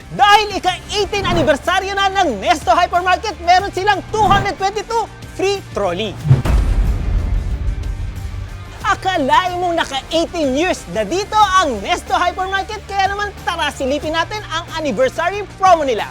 Dahil ika-18 anibersaryo na ng Nesto Hypermarket, meron silang 222 free trolley. Akalain mong naka-18 years na dito ang Nesto Hypermarket, kaya naman tara silipin natin ang anniversary promo nila.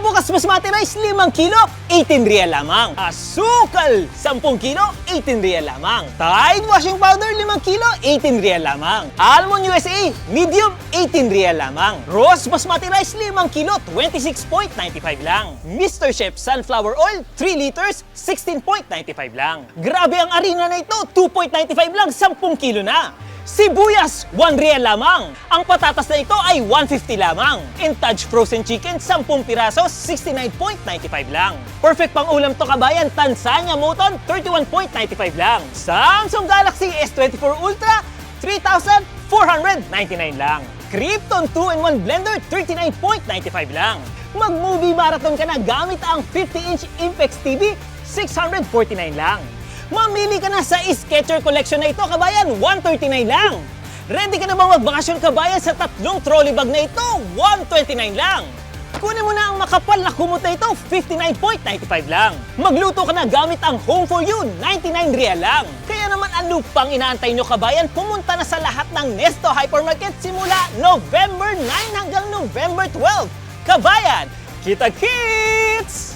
Bukas basmati rice 5 kilo, 18 real lamang. Asukal 10 kilo, 18 real lamang. Tide washing powder 5 kilo, 18 real lamang. Almond USA medium, 18 real lamang. Roast basmati rice 5 kilo, 26.95 lang. Mr. Chef sunflower oil 3 liters, 16.95 lang. Grabe ang arena na ito, 2.95 lang, 10 kilo na. Sibuyas, 1 real lamang. Ang patatas na ito ay 150 lamang. Intage frozen chicken, 10 piraso, 69.95 lang. Perfect pang ulam to kabayan, Tanzania Moton, 31.95 lang. Samsung Galaxy S24 Ultra, 3,499 lang. Krypton 2-in-1 Blender, 39.95 lang. Mag-movie marathon ka na gamit ang 50-inch Impex TV, 649 lang. Mamili ka na sa Sketcher Collection na ito, kabayan, 139 lang. Ready ka na bang magbakasyon, kabayan, sa 3 trolley bag na ito? 129 lang. Kunin mo na ang makapal na kumot na ito, 59.95 lang. Magluto ka na gamit ang Home for You, 99 real lang. Kaya naman ano pang inaantay nyo, kabayan? Pumunta na sa lahat ng Nesto Hypermarket simula November 9 hanggang November 12. Kabayan, kita-kits!